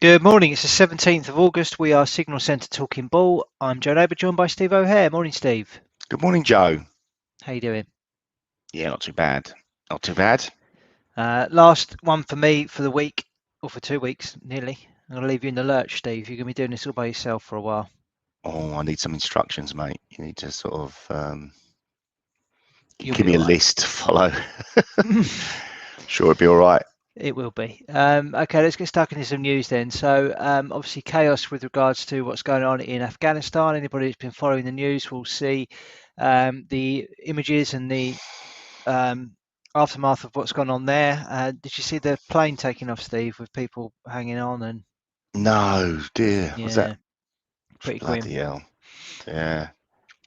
Good morning. It's the 17th of August. We are Signal Centre Talking Ball. I'm Joe Labour, joined by Steve O'Hare. Morning, Steve. Good morning, Joe. How you doing? Yeah, not too bad. Not too bad. Last one for me for the week, or for 2 weeks, nearly. I'm going to leave you in the lurch, Steve. You're going to be doing this all by yourself for a while. Oh, I need some instructions, mate. You need to sort of You'll give be me a all right. list to follow. Sure, it'll be all right. It will be. Okay, let's get stuck into some news then. So, obviously, chaos with regards to what's going on in Afghanistan. Anybody who's been following the news will see the images and the um, aftermath of what's gone on there. Did you see the plane taking off, Steve, with people hanging on? And No, dear. Was that yeah, pretty grim. bloody hell? Yeah.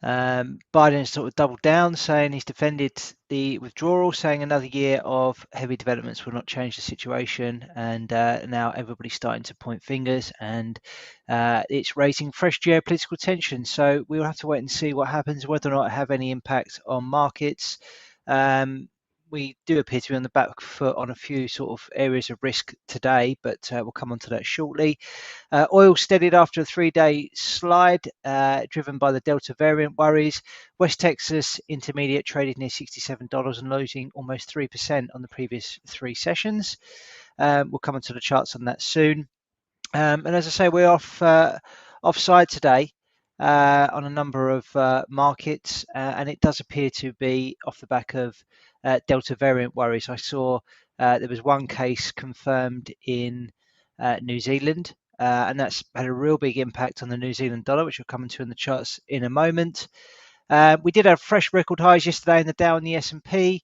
Biden sort of doubled down, saying he's defended the withdrawal, saying another year of heavy developments will not change the situation. And now everybody's starting to point fingers, and it's raising fresh geopolitical tension. So we'll have to wait and see what happens, whether or not it have any impact on markets. We do appear to be on the back foot on a few sort of areas of risk today, but we'll come on to that shortly. Oil steadied after a 3-day slide, driven by the Delta variant worries. West Texas Intermediate traded near $67 and losing almost 3% on the previous 3 sessions. We'll come onto the charts on that soon. And as I say, we're offside today on a number of markets, and it does appear to be off the back of Delta variant worries. I saw there was one case confirmed in New Zealand, and that's had a real big impact on the New Zealand dollar, which we'll come into in the charts in a moment. We did have fresh record highs yesterday in the Dow and the S&P,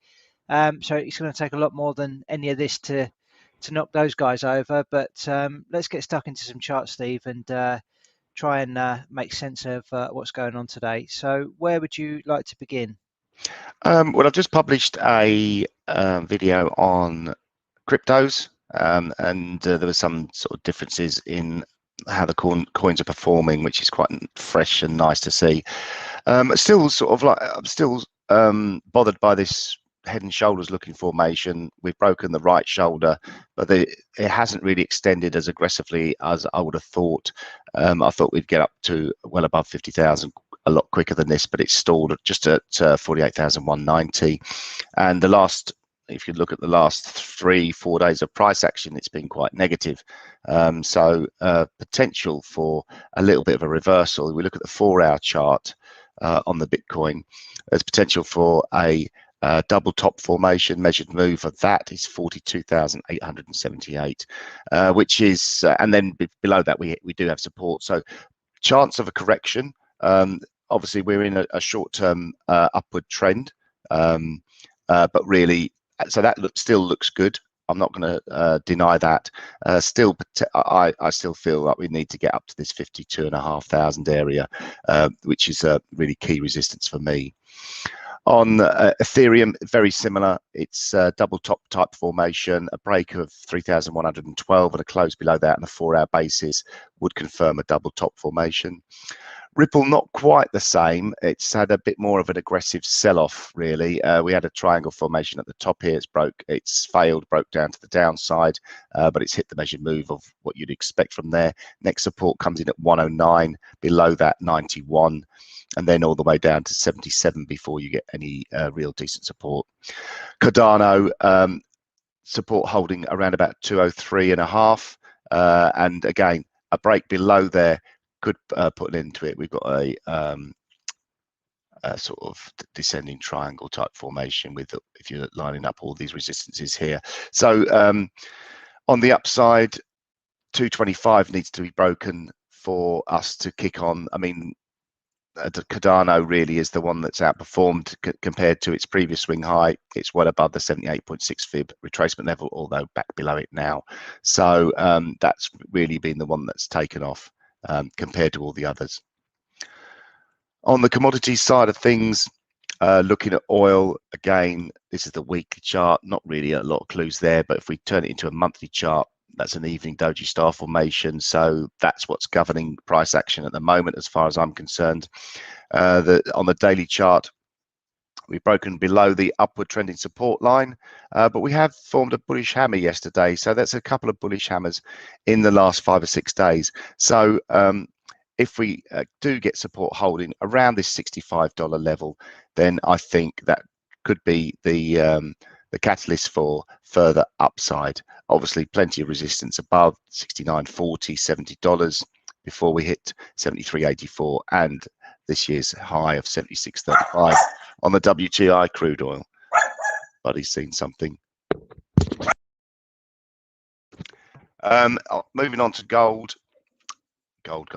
so it's going to take a lot more than any of this to knock those guys over. But let's get stuck into some charts, Steve, and try and make sense of what's going on today. So where would you like to begin? Well, I've just published a video on cryptos, and there were some sort of differences in how the coins are performing, which is quite fresh and nice to see. Still sort of like I'm still bothered by this head and shoulders looking formation. We've broken the right shoulder, but it hasn't really extended as aggressively as I would have thought. I thought we'd get up to well above 50,000 a lot quicker than this, but it's stalled just at 48,190. And if you look at the last 3-4 days of price action, it's been quite negative. So potential for a little bit of a reversal. We look at the 4-hour chart on the Bitcoin. There's potential for a double top formation. Measured move of that is 42,878, which is, and then below that we do have support. So chance of a correction. Obviously, we're in a short-term upward trend, but really, so that still looks good. I'm not going to deny that. I still feel like we need to get up to this 52,500 area, which is a really key resistance for me. On Ethereum, very similar. It's a double top type formation. A break of 3,112 and a close below that on a 4-hour basis would confirm a double top formation. Ripple, not quite the same. It's had a bit more of an aggressive sell-off, really. We had a triangle formation at the top here. It's failed, broke down to the downside, but it's hit the measured move of what you'd expect from there. Next support comes in at 109, below that 91, and then all the way down to 77 before you get any real decent support. Cardano, support holding around about 203.5, and again, a break below there could put an end to it. We've got a sort of descending triangle type formation with, if you're lining up all these resistances here. So on the upside, 225 needs to be broken for us to kick on. I mean, the Cardano really is the one that's outperformed compared to its previous swing high. It's well above the 78.6 fib retracement level, although back below it now. So that's really been the one that's taken off compared to all the others. On the commodities side of things, looking at oil, again, this is the weekly chart. Not really a lot of clues there, but if we turn it into a monthly chart, that's an evening doji star formation. So that's what's governing price action at the moment, as far as I'm concerned. On the daily chart, We've broken below the upward trending support line, but we have formed a bullish hammer yesterday. So that's a couple of bullish hammers in the last 5 or 6 days. So if we do get support holding around this $65 level, then I think that could be the catalyst for further upside. Obviously, plenty of resistance above $69.40, $70 before we hit 73.84 and this year's high of 76.35 on the WTI crude oil. Buddy's seen something. Moving on to gold. Gold.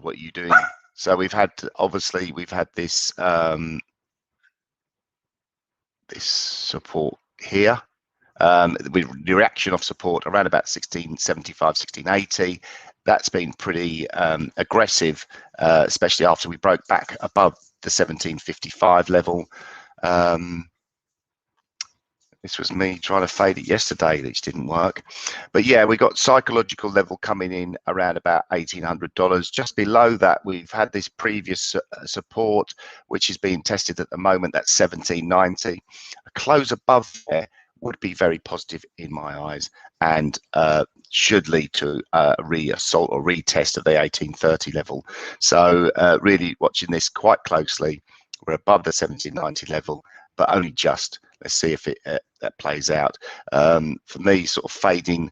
What are you doing? So we've had this this support here. With the reaction of support around about 1675, 1680. That's been pretty aggressive, especially after we broke back above the 1755 level. This was me trying to fade it yesterday, which didn't work. But yeah, we got psychological level coming in around about $1,800. Just below that, we've had this previous support, which is being tested at the moment. That's 1790. A close above there would be very positive in my eyes, and should lead to a re-assault or retest of the 1830 level. So really watching this quite closely. We're above the 1790 level, but only just. Let's see if it that plays out. For me, sort of fading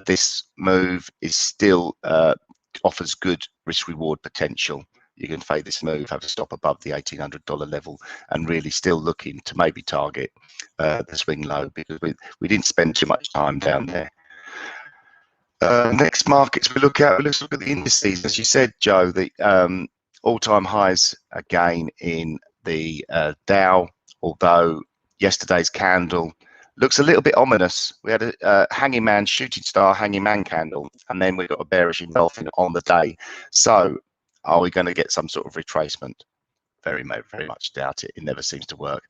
this move is still offers good risk-reward potential. You can fade this move, have a stop above the $1,800 level, and really still looking to maybe target the swing low, because we didn't spend too much time down there. Next markets we look at, let's look at the indices. As you said, Joe, the all-time highs again in the Dow, although yesterday's candle looks a little bit ominous. We had a hanging man, shooting star hanging man candle, and then we got a bearish engulfing on the day. So are we going to get some sort of retracement? Very much doubt it. It never seems to work.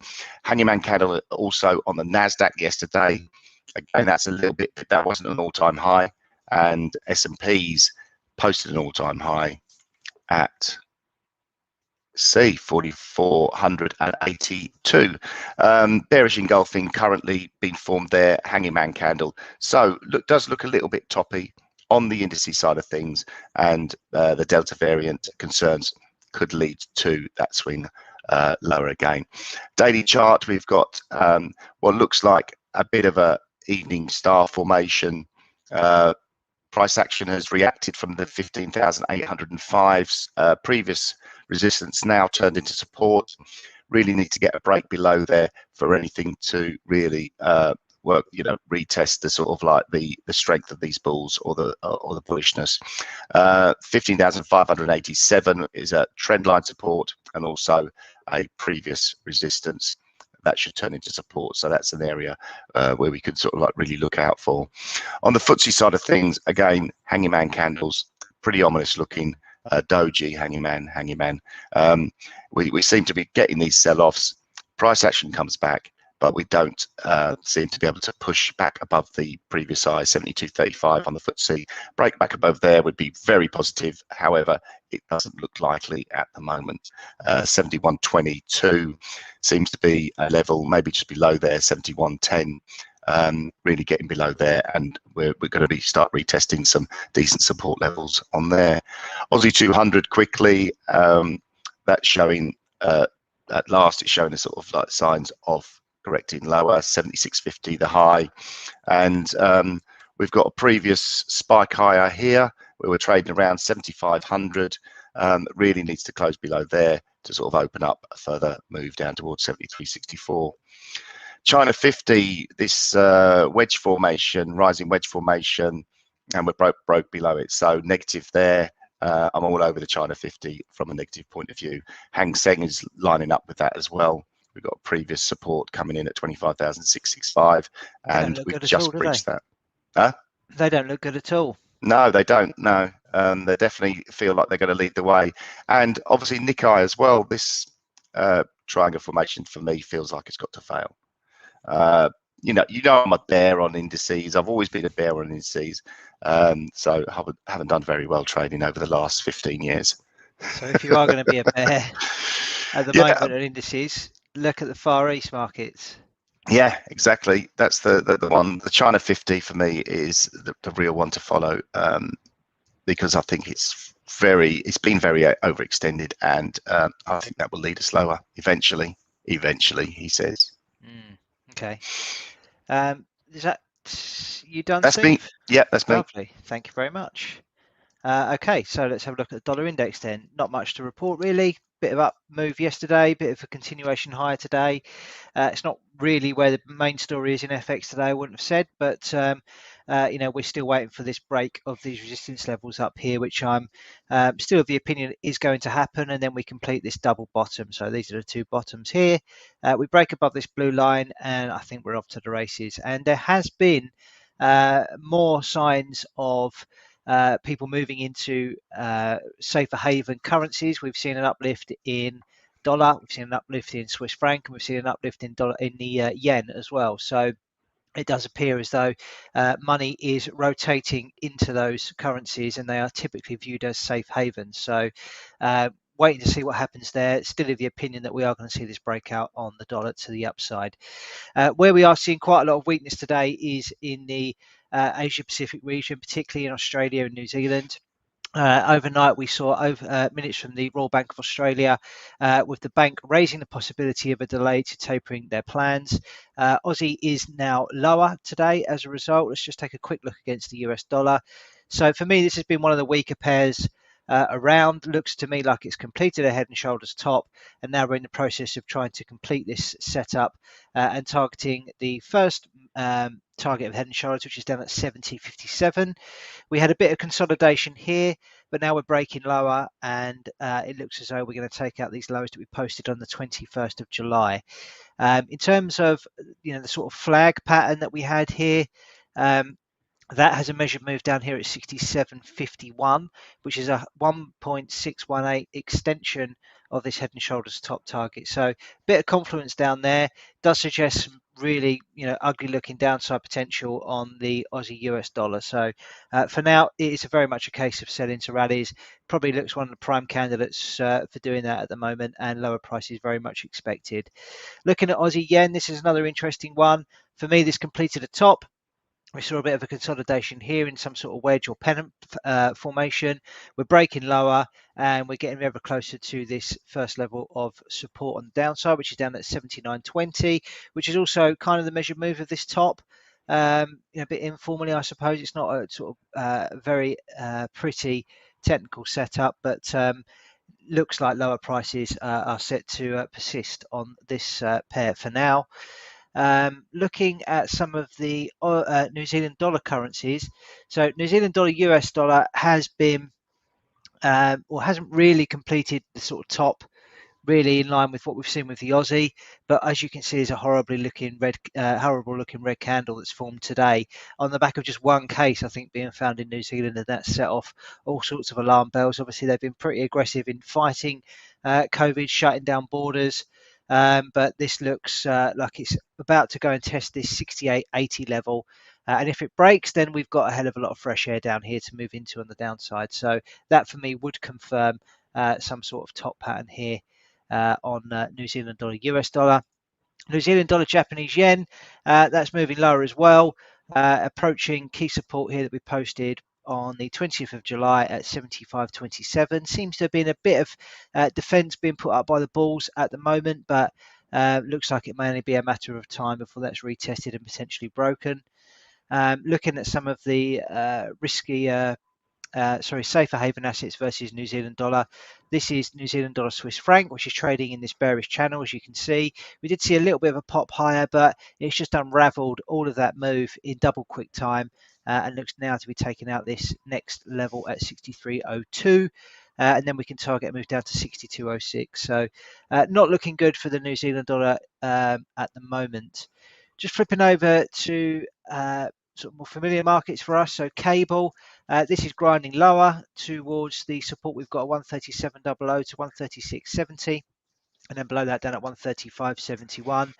Hanging man candle also on the NASDAQ yesterday. Again, that's a little bit, that wasn't an all-time high, and S&P's posted an all-time high at 4,482. Bearish engulfing currently being formed there, hanging man candle. So does look a little bit toppy on the indices side of things, and the Delta variant concerns could lead to that swing lower again. Daily chart, we've got what looks like a bit of a evening star formation. Price action has reacted from the 15,805 previous resistance, now turned into support. Really need to get a break below there for anything to really work, retest the sort of like the strength of these bulls or the bullishness. 15,587 is a trend line support, and also a previous resistance that should turn into support. So that's an area where we could sort of like really look out for. On the FTSE side of things, again, hanging man candles, pretty ominous looking. Doji, hanging man. We seem to be getting these sell-offs. Price action comes back, but we don't seem to be able to push back above the previous high, 72.35 on the FTSE. Break back above there would be very positive. However, it doesn't look likely at the moment. 71.22 seems to be a level, maybe just below there, 71.10. Really getting below there, and we're going to start retesting some decent support levels on there. Aussie 200 quickly, that's showing at last, it's showing a sort of like signs of correcting lower, 76.50 the high, and we've got a previous spike higher here where we're trading around 7,500. Really needs to close below there to sort of open up a further move down towards 73.64. China 50, this wedge formation, rising wedge formation, and we're broke below it. So negative there. I'm all over the China 50 from a negative point of view. Hang Seng is lining up with that as well. We've got previous support coming in at 25,665, and we've just breached that. Huh? They don't look good at all. No, they don't. No, they definitely feel like they're going to lead the way. And obviously Nikkei as well. This triangle formation for me feels like it's got to fail. I'm a bear on indices. I've always been a bear on indices. So I haven't done very well trading over the last 15 years. So if you are going to be a bear at the moment on indices, look at the Far East markets. Yeah, exactly. That's the one. The China 50 for me is the real one to follow, because I think it's been very overextended, and I think that will lead us lower eventually. Eventually, he says. Okay. Is that you done, That's me. Steve? Yeah, that's me. Lovely. Thank you very much. Okay, so let's have a look at the dollar index then. Not much to report really. Bit of up move yesterday, bit of a continuation higher today. It's not really where the main story is in FX today, I wouldn't have said, but we're still waiting for this break of these resistance levels up here, which I'm still of the opinion is going to happen, and then we complete this double bottom. So these are the two bottoms here. We break above this blue line, and I think we're off to the races. And there has been more signs of people moving into safer haven currencies. We've seen an uplift in dollar, we've seen an uplift in Swiss franc, and we've seen an uplift in dollar in the yen as well. So it does appear as though money is rotating into those currencies, and they are typically viewed as safe havens. So waiting to see what happens there. Still of the opinion that we are going to see this breakout on the dollar to the upside. Where we are seeing quite a lot of weakness today is in the Asia Pacific region, particularly in Australia and New Zealand. Overnight, we saw minutes from the Royal Bank of Australia, with the bank raising the possibility of a delay to tapering their plans. Aussie is now lower today as a result. Let's just take a quick look against the US dollar. So for me, this has been one of the weaker pairs around. Looks to me like it's completed a head and shoulders top, and now we're in the process of trying to complete this setup and targeting the first target of head and shoulders, which is down at 70.57. We had a bit of consolidation here, but now we're breaking lower, and it looks as though we're going to take out these lows that we posted on the 21st of July. In terms of the sort of flag pattern that we had here, that has a measured move down here at 67.51, which is a 1.618 extension of this head and shoulders top target. So a bit of confluence down there does suggest some really ugly looking downside potential on the Aussie US dollar. So for now, it is very much a case of selling to rallies. Probably looks one of the prime candidates for doing that at the moment, and lower prices very much expected. Looking at Aussie yen, this is another interesting one. For me, this completed a top. We saw a bit of a consolidation here in some sort of wedge or pennant formation. We're breaking lower, and we're getting ever closer to this first level of support on the downside, which is down at 79.20, which is also kind of the measured move of this top. A bit informally, I suppose. It's not a sort of very pretty technical setup, but looks like lower prices are set to persist on this pair for now. Looking at some of the New Zealand dollar currencies, so New Zealand dollar, US dollar has been or hasn't really completed the sort of top, really in line with what we've seen with the Aussie. But as you can see, there's a horrible looking red candle that's formed today on the back of just one case, I think, being found in New Zealand, and that set off all sorts of alarm bells. Obviously, they've been pretty aggressive in fighting COVID, shutting down borders. But this looks like it's about to go and test this 68.80 level. And if it breaks, then we've got a hell of a lot of fresh air down here to move into on the downside. So that for me would confirm some sort of top pattern here on New Zealand dollar, US dollar. New Zealand dollar, Japanese yen, that's moving lower as well, approaching key support here that we posted on the 20th of July at 75.27. Seems to have been a bit of defense being put up by the bulls at the moment, but looks like it may only be a matter of time before that's retested and potentially broken. Looking at some of the safer haven assets versus New Zealand dollar. This is New Zealand dollar Swiss franc, which is trading in this bearish channel, as you can see. We did see a little bit of a pop higher, but it's just unraveled all of that move in double quick time, and looks now to be taking out this next level at 63.02. And then we can target a move down to 62.06. So not looking good for the New Zealand dollar at the moment. Just flipping over to sort of more familiar markets for us. So cable, this is grinding lower towards the support we've got at 137.00 to 136.70. And then below that down at 135.71.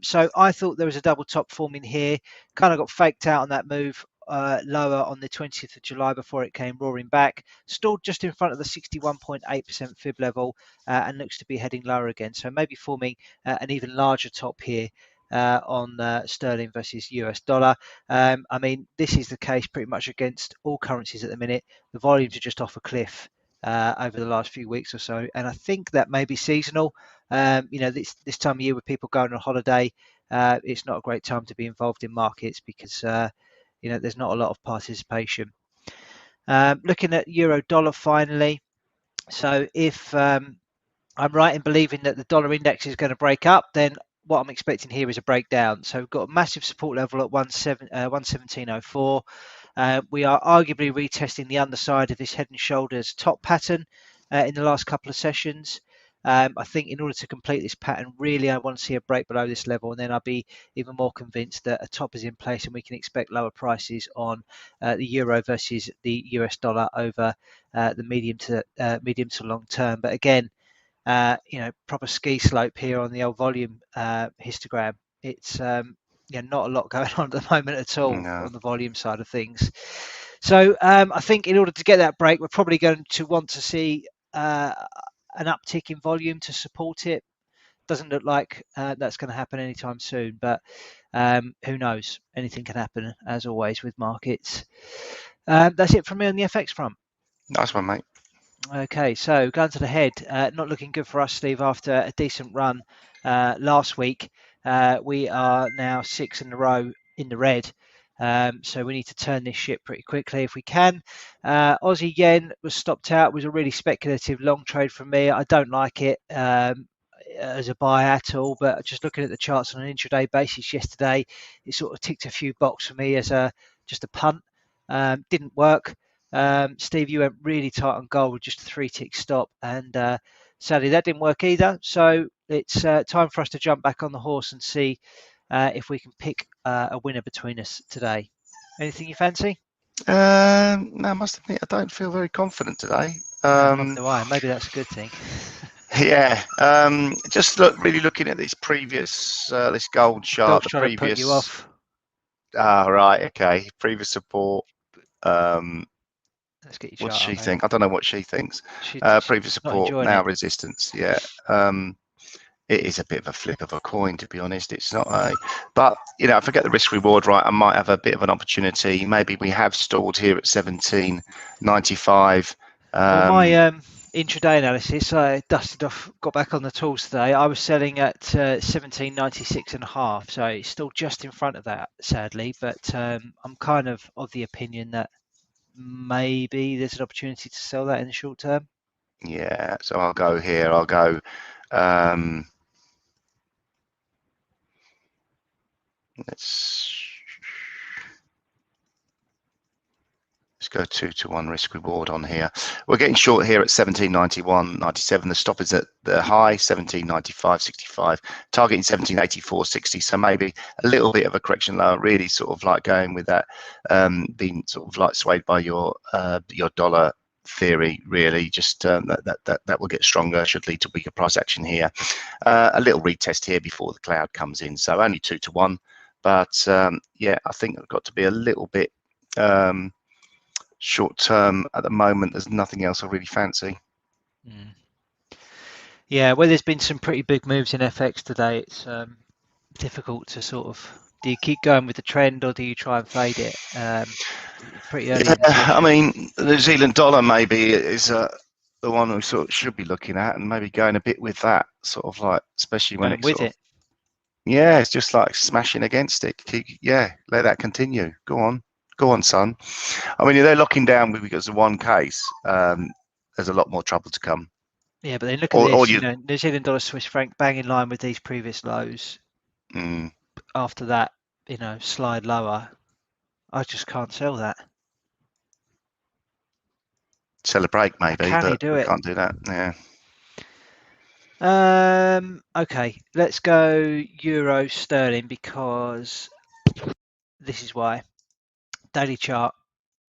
So I thought there was a double top forming here. Kind of got faked out on that move lower on the 20th of July before it came roaring back, still just in front of the 61.8% fib level, and looks to be heading lower again. So maybe forming an even larger top here on sterling versus US dollar. I mean, this is the case pretty much against all currencies at the minute. The volumes are just off a cliff over the last few weeks or so, and I think that may be seasonal. This time of year with people going on holiday, it's not a great time to be involved in markets because there's not a lot of participation. Looking at euro dollar finally. So if I'm right in believing that the dollar index is going to break up, then what I'm expecting here is a breakdown. So we've got a massive support level at 117.04. We are arguably retesting the underside of this head and shoulders top pattern in the last couple of sessions. I think in order to complete this pattern, really, I want to see a break below this level, and then I'll be even more convinced that a top is in place and we can expect lower prices on the euro versus the US dollar over the medium to long term. But again, proper ski slope here on the old volume histogram. It's not a lot going on at the moment at all No. on the volume side of things. So I think in order to get that break, we're probably going to want to see an uptick in volume to support it. Doesn't look like that's going to happen anytime soon, but who knows? Anything can happen, as always, with markets. That's it from me on the FX front. Nice one, mate. Okay, so going to the head, not looking good for us, Steve, after a decent run last week. We are now 6 in a row in the red. So we need to turn this ship pretty quickly if we can. Aussie yen was stopped out. It was a really speculative long trade for me. I don't like it as a buy at all, but just looking at the charts on an intraday basis yesterday, it sort of ticked a few boxes for me as just a punt. Didn't work. Steve, you went really tight on goal with just a 3-tick stop, and sadly that didn't work either. So it's time for us to jump back on the horse and see if we can pick a winner between us today. Anything you fancy? No, I must admit, I don't feel very confident today. Neither do I. Maybe that's a good thing. Yeah, just really looking at this previous this gold chart, God's the trying to put you previous. off. Right, okay. Previous support. Let's get your What does chart she up, mate. think? I don't know what she thinks. She's Previous not support, enjoying now it. resistance. Yeah. It is a bit of a flip of a coin, to be honest. It's not but if I get the risk reward right, I might have a bit of an opportunity. Maybe we have stalled here at 17.95. Well, my intraday analysis, I dusted off, got back on the tools today. I was selling at 17.96.5, so it's still just in front of that, sadly. But I'm kind of the opinion that maybe there's an opportunity to sell that in the short term. Yeah, so I'll go here. I'll go. Let's go 2-to-1 risk reward on here. We're getting short here at 17.91.97. The stop is at the high 17.95.65, targeting 17.84.60. So maybe a little bit of a correction lower. Really sort of like going with that, being sort of like swayed by your dollar theory. Really, just that will get stronger. Should lead to weaker price action here. A little retest here before the cloud comes in. So only 2-to-1. But yeah, I think I've got to be a little bit short term at the moment. There's nothing else I really fancy. Yeah, well, there's been some pretty big moves in FX today. It's difficult to sort of, do you keep going with the trend or do you try and fade it? Pretty early in the session. I mean, the New Zealand dollar maybe is the one we sort of should be looking at, and maybe going a bit with that sort of like, especially when Going it's with sort it. of, yeah, it's just like smashing against it. Let that continue. Go on, son. I mean, they're locking down because of one case. There's a lot more trouble to come. Yeah, but then look at this. New Zealand dollar, Swiss franc, bang in line with these previous lows. After that, slide lower. I just can't sell that. Sell a break maybe, but we can't do that. Yeah. Okay, let's go euro sterling because this is why. Daily chart,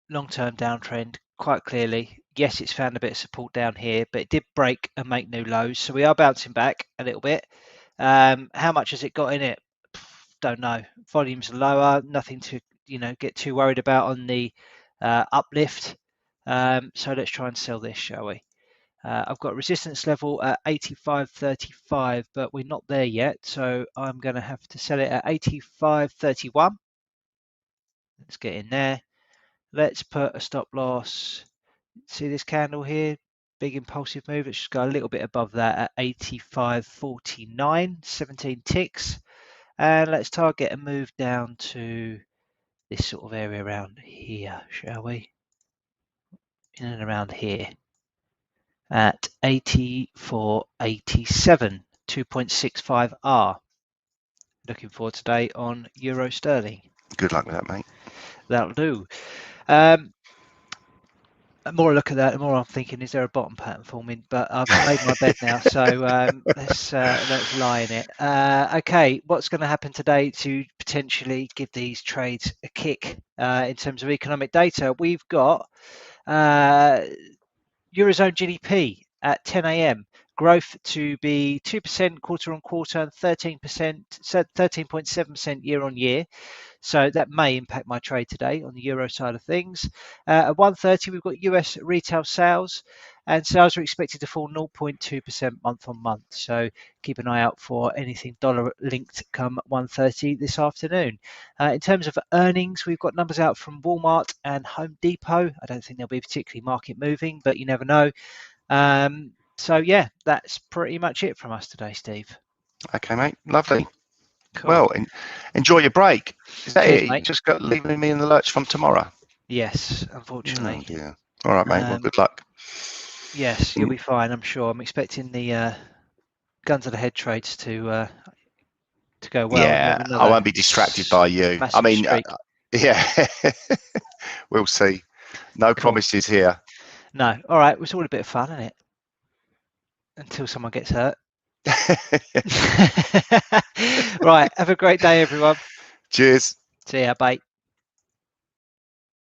long-term downtrend, quite clearly. Yes, it's found a bit of support down here, but it did break and make new lows. So we are bouncing back a little bit. How much has it got in it? Don't know. Volumes are lower, nothing to get too worried about on the uplift. So let's try and sell this, shall we? I've got a resistance level at 85.35, but we're not there yet, so I'm going to have to sell it at 85.31. Let's get in there. Let's put a stop loss. See this candle here? Big impulsive move. Let's just go a little bit above that at 85.49, 17 ticks. And let's target a move down to this sort of area around here, shall we? In and around here at 84.87, 2.65 R. Looking forward today on Euro Sterling. Good luck with that, mate. That'll do. The more I look at that, the more I'm thinking, is there a bottom pattern forming? But I've made my bed now, so let's lie in it. Okay, what's going to happen today to potentially give these trades a kick in terms of economic data? We've got Eurozone GDP at 10 a.m. Growth to be 2% quarter on quarter and 13.7% year on year. So that may impact my trade today on the euro side of things. At 1:30, we've got US retail sales, and sales are expected to fall 0.2% month on month. So keep an eye out for anything dollar linked come 1:30 this afternoon. In terms of earnings, we've got numbers out from Walmart and Home Depot. I don't think they'll be particularly market moving, but you never know. So yeah, that's pretty much it from us today, Steve. Okay, mate. Lovely. Cool. Well, enjoy your break. Is that Cheers, it? mate. You just got leaving me in the lurch from tomorrow? Yes, unfortunately. Oh, dear. All right, mate. Well, good luck. Yes, you'll be fine, I'm sure. I'm expecting the guns to the head trades to go well. Yeah, I won't be distracted by you. I mean, yeah, we'll see. No promises here. No. All right. It's all a bit of fun, isn't it? Until someone gets hurt. Right. Have a great day, everyone. Cheers. See ya. Bye.